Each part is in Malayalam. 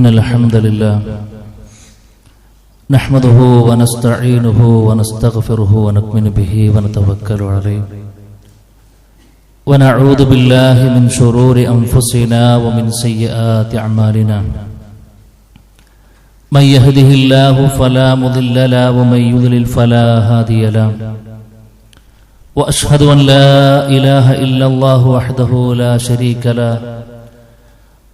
إن الحمد لله نحمده ونستعينه ونستغفره ونؤمن به ونتوكل عليه ونعوذ بالله من شرور أنفسنا ومن سيئات أعمالنا من يهده الله فلا مضل له ومن يضلل فلا هادي له وأشهد أن لا إله إلا الله وحده لا شريك له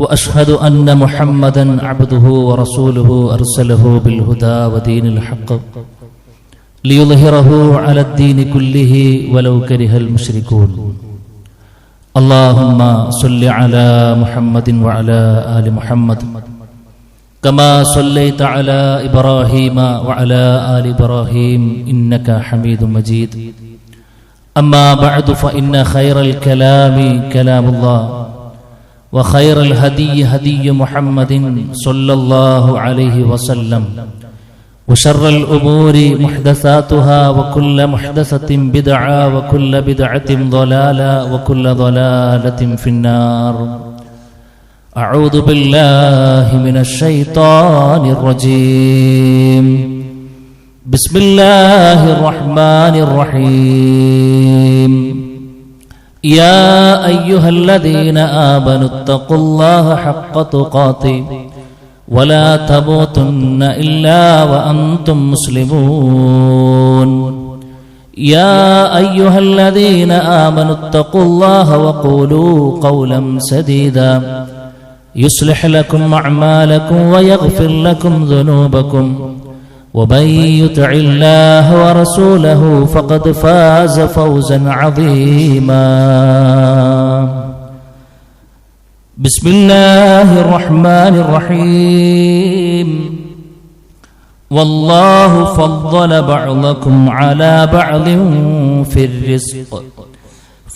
وأشهد أن محمدا عبده ورسوله أرسله بالهدى ودين الحق ليظهره على الدين كله ولو كره المشركون اللهم صل على محمد وعلى آل محمد كما صليت على إبراهيم وعلى آل إبراهيم إنك حميد مجيد أما بعد فإن خير الكلام كلام الله وخير الهدي هدي محمد صلى الله عليه وسلم وشر الأمور محدثاتها وكل محدثة بدعة وكل بدعة ضلالة وكل ضلالة في النار أعوذ بالله من الشيطان الرجيم بسم الله الرحمن الرحيم يا أيها الذين آمنوا اتقوا الله حق تقاته ولا تموتن إلا وأنتم مسلمون يا أيها الذين آمنوا اتقوا الله وقولوا قولا سديدا يصلح لكم أعمالكم ويغفر لكم ذنوبكم ومن يطع الله ورسوله فقد فاز فوزا عظيما بسم الله الرحمن الرحيم والله فضل بعضكم على بعض في الرزق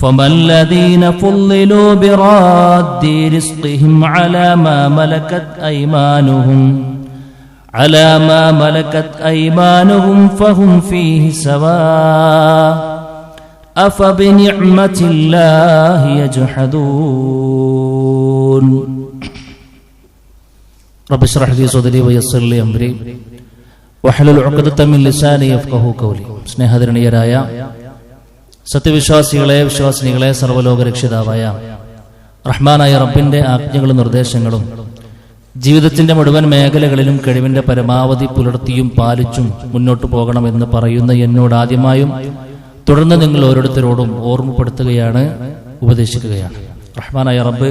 فما الذين فضلوا براد رزقهم على ما ملكت أيمانهم فهم فيه سواء أفبنعمة الله يجحدون رب اشرح لي صدري ويسر لي أمري واحلل عقدة من لساني يفقهوا قولي സ്നേഹധരണീയരായ സത്യവിശ്വാസികളെ വിശ്വാസിനികളെ സർവ്വലോക രക്ഷിതാവായ റഹ്മാനായ റബ്ബിന്റെ ആജ്ഞകളും നിർദ്ദേശങ്ങളും ജീവിതത്തിന്റെ മുഴുവൻ മേഖലകളിലും കഴിവിന്റെ പരമാവധി പുലർത്തിയും പാലിച്ചും മുന്നോട്ട് പോകണമെന്ന് പറയുന്ന എന്നോട് ആദ്യമായും തുടർന്ന് നിങ്ങൾ ഓരോരുത്തരോടും ഓർമ്മപ്പെടുത്തുകയാണ്, ഉപദേശിക്കുകയാണ്. റഹ്മാനായ റബ്ബ്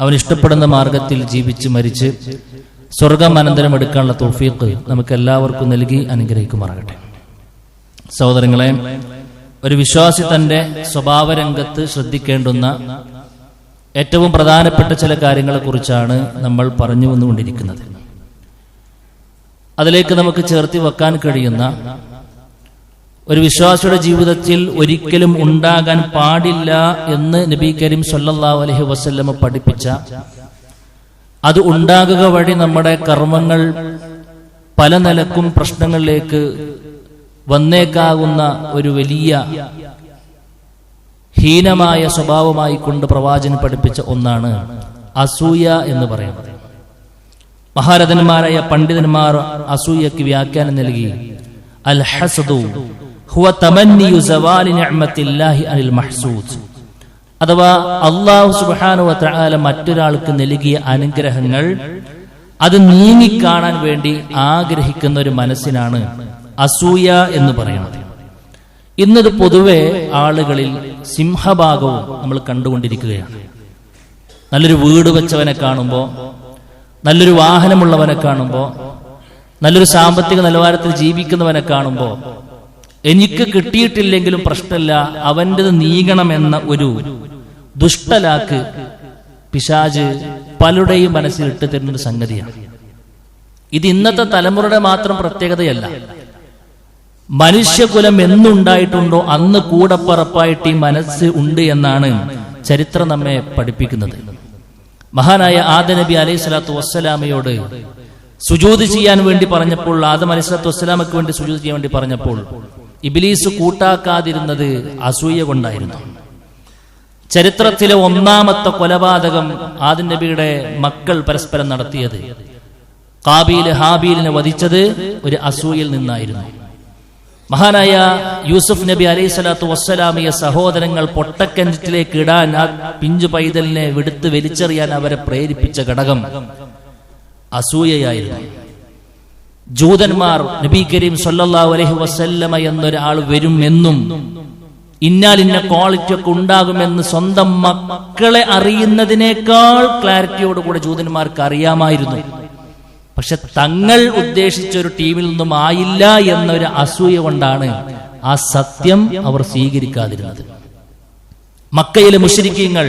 അവൻ ഇഷ്ടപ്പെടുന്ന മാർഗത്തിൽ ജീവിച്ച് മരിച്ച് സ്വർഗം അനന്തരം എടുക്കാനുള്ള തൗഫീഖ് നമുക്ക് എല്ലാവർക്കും നൽകി അനുഗ്രഹിക്കുമാറാകട്ടെ. സഹോദരങ്ങളെ, ഒരു വിശ്വാസി തന്റെ സ്വഭാവരംഗത്ത് ശ്രദ്ധിക്കേണ്ടുന്ന ഏറ്റവും പ്രധാനപ്പെട്ട ചില കാര്യങ്ങളെക്കുറിച്ചാണ് നമ്മൾ പറഞ്ഞു വന്നുകൊണ്ടിരിക്കുന്നത്. അതിലേക്ക് നമുക്ക് ചേർത്തി വെക്കാൻ കഴിയുന്ന ഒരു വിശ്വാസിയുടെ ജീവിതത്തിൽ ഒരിക്കലും ഉണ്ടാകാൻ പാടില്ല എന്ന് നബി കരീം സല്ലല്ലാഹു അലൈഹി വസല്ലം പഠിപ്പിച്ച, അത് ഉണ്ടാകുക വഴി നമ്മുടെ കർമ്മങ്ങൾ പല നിലക്കും പ്രശ്നങ്ങളിലേക്ക് വന്നേക്കാവുന്ന ഒരു വലിയ ഹീനമായ സ്വഭാവമായി കൊണ്ട് പ്രവാചകൻ പഠിപ്പിച്ച ഒന്നാണ് അസൂയ എന്ന് പറയുന്നത്. മഹാരഥന്മാരായ പണ്ഡിതന്മാർ അസൂയക്ക് വ്യാഖ്യാനം നൽകി, അൽ ഹസദു ഹുവ തമന്നിയു സവാലി നിഅമത്തില്ലാഹി അനിൽ മഹ്സൂദ്, അഥവാ അല്ലാഹു സുബ്ഹാനഹു വ തആല മറ്റൊരാൾക്ക് നൽകിയ അനുഗ്രഹങ്ങൾ അത് നീങ്ങിക്കാണാൻ വേണ്ടി ആഗ്രഹിക്കുന്ന ഒരു മനസ്സിനാണ് അസൂയ എന്ന് പറയുന്നത്. ഇന്നത് പൊതുവെ ആളുകളിൽ സിംഹഭാഗവും നമ്മൾ കണ്ടുകൊണ്ടിരിക്കുകയാണ്. നല്ലൊരു വീട് വെച്ചവനെ കാണുമ്പോൾ, നല്ലൊരു വാഹനമുള്ളവനെ കാണുമ്പോൾ, നല്ലൊരു സാമ്പത്തിക നിലവാരത്തിൽ ജീവിക്കുന്നവനെ കാണുമ്പോൾ എനിക്ക് കിട്ടിയിട്ടില്ലെങ്കിലും പ്രശ്നമില്ല, അവൻ്റെത് നീങ്ങണമെന്ന ഒരു ദുഷ്ടലാക്ക് പിശാച് പലരുടെയും മനസ്സിൽ ഇട്ട് തരുന്നൊരു സംഗതിയാണ്. ഇത് ഇന്നത്തെ തലമുറയുടെ മാത്രം പ്രത്യേകതയല്ല. മനുഷ്യകുലം എന്നുണ്ടായിട്ടുണ്ടോ അന്ന് കൂടപ്പറപ്പായിട്ട് ഈ മനസ്സ് ഉണ്ട് എന്നാണ് ചരിത്രം നമ്മെ പഠിപ്പിക്കുന്നത്. മഹാനായ ആദം നബി അലൈഹി സ്വലാത്തു വസ്സലാമയോട് സുജൂദ് ചെയ്യാൻ വേണ്ടി പറഞ്ഞപ്പോൾ, ആദം അലൈഹി സ്വലാത്തു വസ്സലാമയ്ക്ക് വേണ്ടി സുജൂദ് ചെയ്യാൻ വേണ്ടി പറഞ്ഞപ്പോൾ ഇബ്ലീസ് കൂട്ടാക്കാതിരുന്നത് അസൂയ കൊണ്ടായിരുന്നു. ചരിത്രത്തിലെ ഒന്നാമത്തെ കൊലപാതകം ആദം നബിയുടെ മക്കൾ പരസ്പരം നടത്തിയത്, ഖാബീൽ ഹാബീലിനെ വധിച്ചത് ഒരു അസൂയയിൽ നിന്നായിരുന്നു. മഹാനായ യൂസുഫ് നബി അലൈഹി സ്വലാത്തു വസ്സലാമിയെ സഹോദരങ്ങൾ പൊട്ടക്കിണറ്റിലേക്ക് ഇടാൻ, ആ പിഞ്ചു പൈതലിനെ വിടുത്ത് വലിച്ചെറിയാൻ അവരെ പ്രേരിപ്പിച്ച ഘടകം അസൂയയായിരുന്നു. ജൂതന്മാർ നബി കരീം സല്ലല്ലാഹു അലൈഹി വസല്ലമ എന്നൊരാൾ വരും എന്നും ഇന്ന ക്വാളിറ്റി ഒക്കെ ഉണ്ടാകുമെന്ന് സ്വന്തം മക്കളെ അറിയുന്നതിനേക്കാൾ ക്ലാരിറ്റിയോടുകൂടെ ജൂതന്മാർക്ക് അറിയാമായിരുന്നു. പക്ഷെ തങ്ങൾ ഉദ്ദേശിച്ച ഒരു ടീമിൽ നിന്നും ആയില്ല എന്നൊരു അസൂയ കൊണ്ടാണ് ആ സത്യം അവർ സ്വീകരിക്കാതിരുന്നത്. മക്കയിലെ മുശ്രിക്കീങ്ങൾ,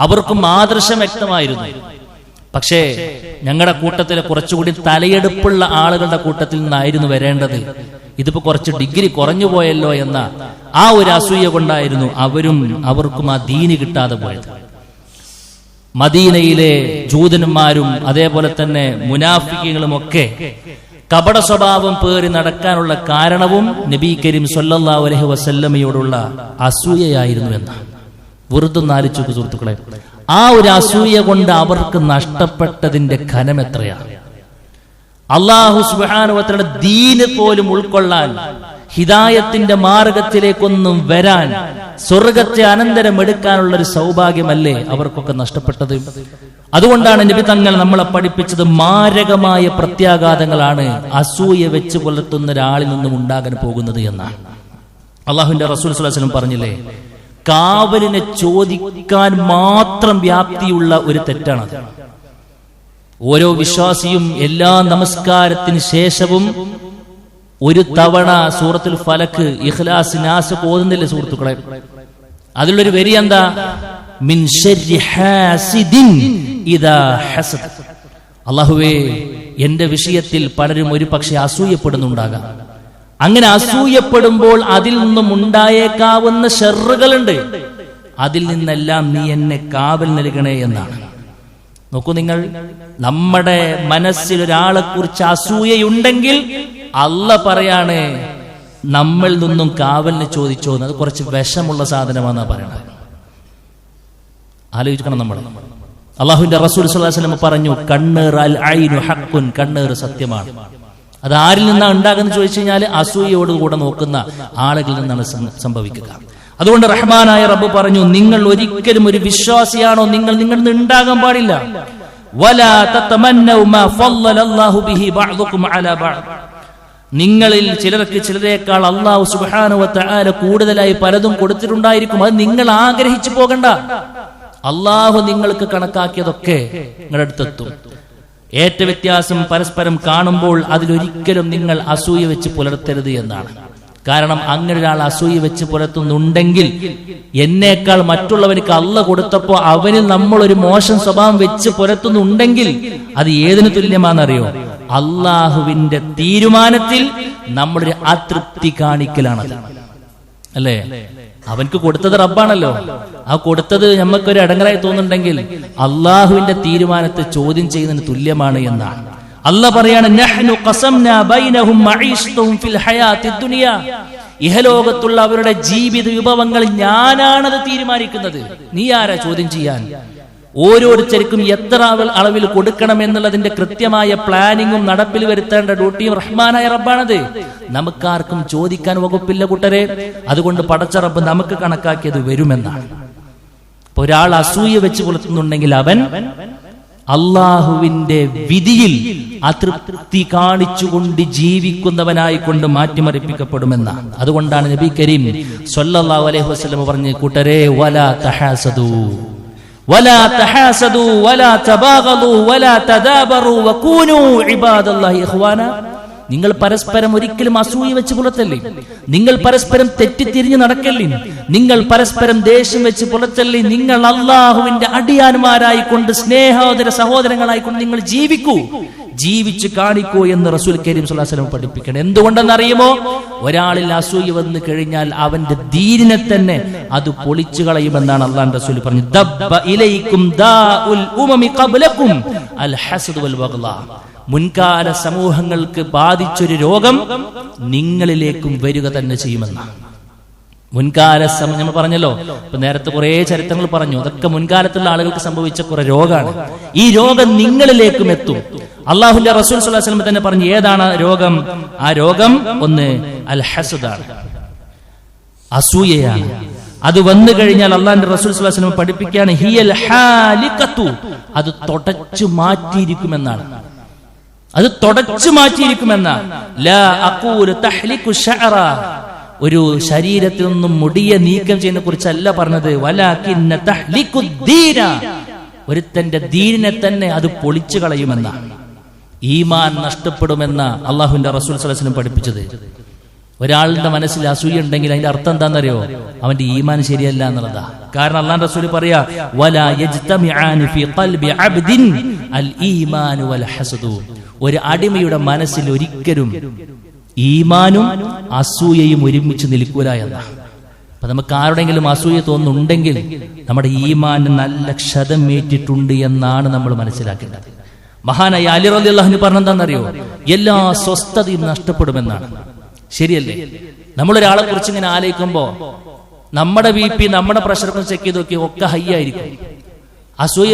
അവർക്കും ആദർശം വ്യക്തമായിരുന്നു. പക്ഷേ ഞങ്ങളുടെ കൂട്ടത്തിലെ കുറച്ചുകൂടി തലയെടുപ്പുള്ള ആളുകളുടെ കൂട്ടത്തിൽ നിന്നായിരുന്നു വരേണ്ടത്. ഇതിപ്പോ കുറച്ച് ഡിഗ്രി കുറഞ്ഞു പോയല്ലോ എന്ന ആ ഒരു അസൂയ കൊണ്ടായിരുന്നു അവർക്കും ആ ദീന് കിട്ടാതെ പോയത്. മദീനയിലെ ജൂതന്മാരും അതേപോലെ തന്നെ മുനാഫിക്കുകളും ഒക്കെ കപട സ്വഭാവം പേറി നടക്കാനുള്ള കാരണവും നബി കരീം സല്ലല്ലാഹു അലൈഹി വസല്ലമയോടുള്ള അസൂയയായിരുന്നു എന്നാണ്. വെറുതെ ആലോചിച്ചു സുഹൃത്തുക്കളെ, ആ ഒരു അസൂയ കൊണ്ട് അവർക്ക് നഷ്ടപ്പെട്ടതിന്റെ ഘനം എത്രയാണ്. അല്ലാഹു സുബ്ഹാനഹു വ തആല ദീന് പോലും ഉൾക്കൊള്ളാൻ, ഹിദായത്തിന്റെ മാർഗത്തിലേക്കൊന്നും വരാൻ, സ്വർഗത്തെ അനന്തരം എടുക്കാനുള്ള ഒരു സൗഭാഗ്യമല്ലേ അവർക്കൊക്കെ നഷ്ടപ്പെട്ടത്. അതുകൊണ്ടാണ് നബി തങ്ങൾ നമ്മളെ പഠിപ്പിച്ചത് മാരകമായ പ്രത്യാഘാതങ്ങളാണ് അസൂയ വെച്ച് പുലർത്തുന്ന ഒരാളിൽ നിന്നും ഉണ്ടാകാൻ പോകുന്നത് എന്നാണ്. അള്ളാഹുവിന്റെ റസൂൽ സ്വല്ലല്ലാഹു അലൈഹി വസല്ലം പറഞ്ഞില്ലേ, കാവലിനെ ചോദിക്കാൻ മാത്രം വ്യാപ്തിയുള്ള ഒരു തെറ്റാണത്. ഓരോ വിശ്വാസിയും എല്ലാ നമസ്കാരത്തിന് ശേഷവും ഒരു തവണ സൂറത്തുൽ ഫലക്ക്, ഇഖ്ലാസ്, നാസ് ഓതുന്നില്ലേ സുഹൃത്തുക്കളെ? അതിലുള്ളൊരു വരി എന്താ? മിൻ ശർരി ഹാസിദിൻ ഇദാ ഹസദ്. അല്ലാഹുവേ, എന്റെ വിഷയത്തിൽ പലരും ഒരു പക്ഷേ അസൂയപ്പെടുന്നുണ്ടാകാം. അങ്ങനെ അസൂയപ്പെടുമ്പോൾ അതിൽ നിന്നും ഉണ്ടായേക്കാവുന്ന ഷർറുകളുണ്ട്. അതിൽ നിന്നെല്ലാം നീ എന്നെ കാവൽ നൽകണേ എന്നാണ്. നോക്കൂ നിങ്ങൾ, നമ്മുടെ മനസ്സിൽ ഒരാളെ കുറിച്ച് അസൂയയുണ്ടെങ്കിൽ അല്ലാഹ് പറയാണ് നമ്മളിൽ നിന്നും കാവലിന് ചോദിച്ചോ. അത് കുറച്ച് വിഷമുള്ള സാധനമാണെന്നാ പറയണത്. ആലോചിക്കണം നമ്മൾ. അല്ലാഹുവിന്റെ റസൂൽ സ്വല്ലല്ലാഹു അലൈഹി വസല്ലം പറഞ്ഞു, കണ്ണീർ അൽ ഐനു ഹഖ്ഖുൻ, കണ്ണീർ സത്യമാണ്. അത് ആരിൽ നിന്നാണ് ഉണ്ടാകുന്നത് ചോദിച്ചു കഴിഞ്ഞാൽ അസൂയയോടുകൂടെ നോക്കുന്ന ആളുകളിൽ നിന്നാണ് സംഭവിക്കുക. അതുകൊണ്ട് റഹ്മാനായ റബ്ബ് പറഞ്ഞു, നിങ്ങൾ ഒരിക്കലും ഒരു വിശ്വാസിയാണോ നിങ്ങൾ നിന്ന് ഉണ്ടാകാൻ പാടില്ല. വലാ തതമന്നൗ മാ ഫളലല്ലാഹു ബിഹി ബഅദുകും അലാ ബഅദ്. നിങ്ങളിൽ ചിലർക്ക് ചിലരേക്കാൾ അല്ലാഹു സുബ്ഹാനഹു വ തആല കൂടുതലായി പലതും കൊടുത്തിട്ടുണ്ടായിരിക്കും. അത് നിങ്ങൾ ആഗ്രഹിച്ചു പോകണ്ട. അല്ലാഹു നിങ്ങൾക്ക് കണക്കാക്കിയതൊക്കെ നിങ്ങളുടെ അടുത്തെത്തും. ഏറ്റ വ്യത്യാസം പരസ്പരം കാണുമ്പോൾ അതിലൊരിക്കലും നിങ്ങൾ അസൂയ വെച്ച് പുലർത്തരുത് എന്നാണ്. കാരണം അങ്ങനെ ഒരാൾ അസൂയ വെച്ച് പുലർത്തുന്നുണ്ടെങ്കിൽ, എന്നേക്കാൾ മറ്റുള്ളവർക്ക് അല്ലാഹ് കൊടുത്തപ്പോ അവനിൽ നമ്മൾ ഒരു മോശം സ്വഭാവം വെച്ച് പുലർത്തുന്നുണ്ടെങ്കിൽ അത് ഏതിനു തുല്യമാണെന്നറിയോ? അള്ളാഹുവിന്റെ തീരുമാനത്തിൽ നമ്മളൊരു അതൃപ്തി കാണിക്കലാണത്, അല്ലേ? അവൻക്ക് കൊടുത്തത് റബ്ബാണല്ലോ. ആ കൊടുത്തത് നമുക്കൊരു അടങ്ങലായി തോന്നുന്നുണ്ടെങ്കിൽ അള്ളാഹുവിന്റെ തീരുമാനത്തെ ചോദ്യം ചെയ്യുന്നതിന് തുല്യമാണ് എന്നാണ്. അല്ലാഹ് പറയാണ്, നഹ്നു ഖസംനാ ബൈനഹും മഈശതഹും ഫിൽ ഹയാത്തിദ് ദുനിയ. ഇഹലോകത്തുള്ള അവരുടെ ജീവിത വിഭവങ്ങൾ ഞാനാണത് തീരുമാനിക്കുന്നത്. നീ ആരാ ചോദ്യം ചെയ്യാൻ? ഓരോരുത്തർക്കും എത്ര അളവിൽ കൊടുക്കണം എന്നുള്ളതിന്റെ കൃത്യമായ പ്ലാനിങ്ങും നടപ്പിൽ വരുത്തേണ്ട ഡ്യൂട്ടിയും റഹ്മാനായ റബ്ബാണത്. നമുക്കാർക്കും ചോദിക്കാൻ വകുപ്പില്ല കൂട്ടരെ. അതുകൊണ്ട് പടച്ച റബ്ബ് നമുക്ക് കണക്കാക്കിയത് വരുമെന്നാണ്. ഒരാൾ അസൂയ വെച്ച് പുലർത്തുന്നുണ്ടെങ്കിൽ അവൻ അള്ളാഹുവിന്റെ വിധിയിൽ അതൃപ്തി കാണിച്ചുകൊണ്ട് ജീവിക്കുന്നവനായിക്കൊണ്ട് മാറ്റിമറിപ്പിക്കപ്പെടുമെന്നാണ്. അതുകൊണ്ടാണ് നബി കരീം സല്ലല്ലാഹു അലൈഹി വസല്ലം പറഞ്ഞു, കൂട്ടരെ, വലാ തഹാസദു വലാ തഹാസദു വലാ തബാഗദു വലാ തദാബറു വകൂനൂ ഇബാദല്ലാഹി ഇഖ്വാന. നിങ്ങൾ പരസ്പരം ഒരിക്കലും അസൂയ വെച്ച് പുലർത്തല്ലേ. നിങ്ങൾ പരസ്പരം തെറ്റിത്തിരിഞ്ഞ് നടക്കല്ലേ. നിങ്ങൾ പരസ്പരം ദേഷ്യം വെച്ച് പുലർത്തല്ലേ. നിങ്ങൾ അള്ളാഹുവിന്റെ അടിയാന്മാരായിക്കൊണ്ട്, സ്നേഹോദര സഹോദരങ്ങളായിക്കൊണ്ട് നിങ്ങൾ ജീവിക്കൂ, ജീവിച്ച് കാണിക്കൂ എന്ന് റസൂൽ കരീം സ്വല്ലല്ലാഹു അലൈഹി വസല്ലം പഠിപ്പിക്കണം. എന്തുകൊണ്ടെന്നറിയുമോ? ഒരാളിൽ അസൂയ വന്നു കഴിഞ്ഞാൽ അവന്റെ ദീനിനെ തന്നെ അത് പൊളിച്ചു കളയുമെന്നാണ് അള്ളാഹുവിന്റെ റസൂൽ പറഞ്ഞത്. ദബ്ബ ഇലൈക്കും ദാഉൽ ഉമമി ഖബ്ലകും അൽ ഹസദ് വൽ ബഗ്ളാ. മുൻകാല സമൂഹങ്ങൾക്ക് ബാധിച്ചൊരു രോഗം നിങ്ങളിലേക്കും വരിക തന്നെ ചെയ്യുമെന്നാണ്. നമ്മൾ പറഞ്ഞല്ലോ, ഇപ്പൊ നേരത്തെ കുറെ ചരിത്രങ്ങൾ പറഞ്ഞു. അതൊക്കെ മുൻകാലത്തുള്ള ആളുകൾക്ക് സംഭവിച്ച കുറെ രോഗമാണ്. ഈ രോഗം നിങ്ങളിലേക്കും എത്തും. അള്ളാഹുവിന്റെ റസൂൽ സ്വല്ലല്ലാഹു അലൈഹി വസല്ലം തന്നെ പറഞ്ഞു ഏതാണ് രോഗം. ആ രോഗം ഒന്ന് അൽ ഹസദാണ്, അസൂയയാണ്. അത് വന്നു കഴിഞ്ഞാൽ അള്ളാഹുവിന്റെ റസൂൽ സ്വല്ലല്ലാഹു അലൈഹി വസല്ലം പഠിപ്പിക്കുകയാണ് ഹിയൽ ഹാലിഖത്തു, അത് തുടച്ചു മാറ്റിയിരിക്കുമെന്നാണ്. അത് തുടച്ചു മാറ്റിയിരിക്കുമെന്നാണ്. ലാ അഖൂലു തഹ്ലിഖു ശഅറ, ഒരു ശരീരത്തിൽ നിന്നും മുടിയെ നീക്കം ചെയ്യുന്ന കുറിച്ചല്ല പറഞ്ഞത്. വലാകിന്ന തഹ്ലിഖു ദീന, ഒരുത്തന്റെ ദീനിനെ തന്നെ അത് പൊളിച്ചു കളയുമെന്ന, ഈമാൻ നഷ്ടപ്പെടുമെന്ന അള്ളാഹുവിന്റെ റസൂൽ സ്വല്ലല്ലാഹു അലൈഹി വസല്ലം പഠിപ്പിച്ചത്. ഒരാളുടെ മനസ്സിൽ അസൂയ ഉണ്ടെങ്കിൽ അതിന്റെ അർത്ഥം എന്താണെന്നറിയോ? അവന്റെ ഈമാൻ ശരിയല്ല എന്നുള്ളതാ. കാരണം അള്ളാഹുവിന്റെ റസൂൽ പറയാ വലാ യജ്തമിആനി ഫീ ഖൽബി അബ്ദിൻ അൽ ഈമാൻ വൽ ഹസദു, ഒരു അടിമയുടെ മനസ്സിൽ ഒരിക്കലും ഈമാനും അസൂയയും ഒരുമിച്ച് നിൽക്കൂല എന്ന. അപ്പൊ നമുക്ക് ആരുടെങ്കിലും അസൂയ തോന്നുന്നുണ്ടെങ്കിൽ നമ്മുടെ ഈമാന് നല്ല ക്ഷതമേറ്റിട്ടുണ്ട് എന്നാണ് നമ്മൾ മനസ്സിലാക്കേണ്ടത്. മഹാനായ അലി റളിയല്ലാഹു അൻഹു പറഞ്ഞെന്താണെന്നറിയോ? എല്ലാ സ്വസ്ഥതയും നഷ്ടപ്പെടുമെന്നാണ്. ശരിയല്ലേ? നമ്മളൊരാളെ കുറിച്ച് ഇങ്ങനെ ആലോചിക്കുമ്പോ നമ്മുടെ BP, നമ്മുടെ പ്രഷറൊക്കെ ചെക്ക് ചെയ്ത് നോക്കി ഒക്കെ ഹൈ ആയിരിക്കും. അസൂയ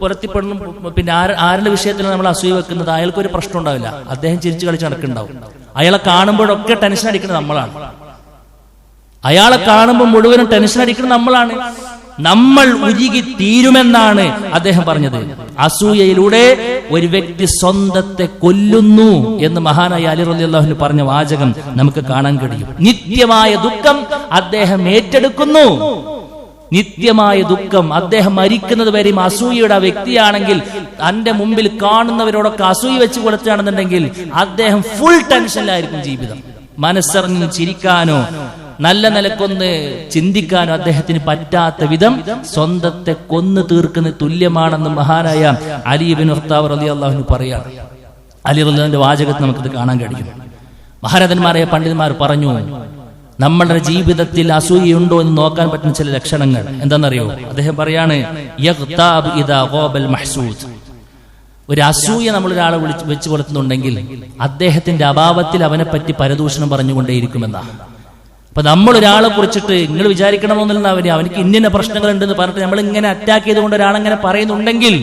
പുറത്തിപ്പെടുന്നു. പിന്നെ ആരുടെ വിഷയത്തിലാണ് നമ്മൾ അസൂയ വെക്കുന്നത്? അയാൾക്കൊരു പ്രശ്നം ഉണ്ടാവില്ല, അദ്ദേഹം ചിരിച്ചു കളിച്ച് നടക്കുന്നുണ്ടാവും. അയാളെ കാണുമ്പോഴൊക്കെ ടെൻഷൻ അടിക്കുന്നത് നമ്മളാണ്. അയാളെ കാണുമ്പോൾ മുഴുവനും ടെൻഷൻ അടിക്കുന്നത് നമ്മളാണ്. നമ്മൾ ഉരുകി തീരുമെന്നാണ് അദ്ദേഹം പറഞ്ഞത്. അസൂയയിലൂടെ ഒരു വ്യക്തി സ്വന്തത്തെ കൊല്ലുന്നു എന്ന് മഹാനായ അലി റളിയല്ലാഹു അൻഹു പറഞ്ഞ വാചകം നമുക്ക് കാണാൻ കഴിയും. നിത്യമായ ദുഃഖം അദ്ദേഹം ഏറ്റെടുക്കുന്നു. നിത്യമായ ദുഃഖം അദ്ദേഹം മരിക്കുന്നത് വരെയും അസൂയയുടെ ആ വ്യക്തിയാണെങ്കിൽ, തന്റെ മുമ്പിൽ കാണുന്നവരോടൊക്കെ അസൂയ വെച്ച് കൊടുക്കുകയാണെന്നുണ്ടെങ്കിൽ അദ്ദേഹം ഫുൾ ടെൻഷനിലായിരിക്കും ജീവിതം. മനസ്സറിഞ്ഞ് ചിരിക്കാനോ നല്ല നിലക്കൊന്ന് ചിന്തിക്കാനോ അദ്ദേഹത്തിന് പറ്റാത്ത വിധം സ്വന്തത്തെ കൊന്നു തീർക്കുന്ന തുല്യമാണെന്ന് മഹാനായ അലി ഇബ്നു ഖത്താബ് റളിയല്ലാഹു അൻഹു പറയാണ്. അലി റളിയല്ലാഹുവിന്റെ വാചകത്തിൽ നമുക്കിത് കാണാൻ കഴിയും. മഹാരഥന്മാരായ പണ്ഡിതന്മാർ പറഞ്ഞു, നമ്മളുടെ ജീവിതത്തിൽ അസൂയയുണ്ടോ എന്ന് നോക്കാൻ പറ്റുന്ന ചില ലക്ഷണങ്ങൾ എന്താണെന്നറിയോ? അദ്ദേഹം പറയാണ് യഗ്താബ് ഇദാ ഖാബൽ മഹ്സൂദ്, ഒരു അസൂയ നമ്മളൊരാളെ വെച്ച് പുലർത്തുന്നുണ്ടെങ്കിൽ അദ്ദേഹത്തിന്റെ അഭാവത്തിൽ അവനെ പറ്റി പരദൂഷണം പറഞ്ഞുകൊണ്ടേയിരിക്കുമെന്നാണ്. അപ്പൊ നമ്മൾ ഒരാളെ കുറിച്ചിട്ട് നിങ്ങൾ വിചാരിക്കണമെന്നില്ല അവനിക്ക് ഇന്ന പ്രശ്നങ്ങൾ ഉണ്ടെന്ന് പറഞ്ഞിട്ട് നമ്മൾ ഇങ്ങനെ അറ്റാക്ക് ചെയ്തുകൊണ്ട് ഒരാളെങ്ങനെ പറയുന്നുണ്ടെങ്കിൽ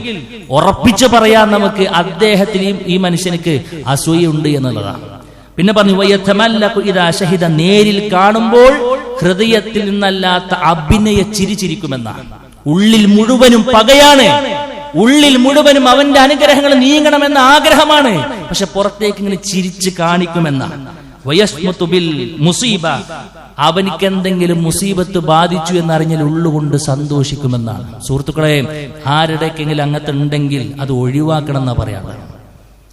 ഉറപ്പിച്ച് പറയാൻ നമുക്ക് അദ്ദേഹത്തിനെയും ഈ മനുഷ്യനിക്ക് അസൂയുണ്ട് എന്നുള്ളതാണ്. പിന്നെ പറഞ്ഞു നേരിൽ കാണുമ്പോൾ ഹൃദയത്തിൽ നിന്നല്ലാത്ത അഭിനയ ചിരിച്ചിരിക്കുമെന്നാണ്. ഉള്ളിൽ മുഴുവനും പകയാണ്, ഉള്ളിൽ മുഴുവനും അവന്റെ അനുഗ്രഹങ്ങൾ നീങ്ങണമെന്ന ആഗ്രഹമാണ്, പക്ഷെ പുറത്തേക്ക് ഇങ്ങനെ ചിരിച്ച് കാണിക്കുമെന്നാണ്. മുസീബ, അവനിക്ക് എന്തെങ്കിലും മുസീബത്ത് ബാധിച്ചു എന്നറിഞ്ഞാൽ ഉള്ളുകൊണ്ട് സന്തോഷിക്കുമെന്നാണ്. സുഹൃത്തുക്കളെ, ആരുടെക്കെങ്കിലും അങ്ങനത്തെ ഉണ്ടെങ്കിൽ അത് ഒഴിവാക്കണം എന്നാ പറയാറ്.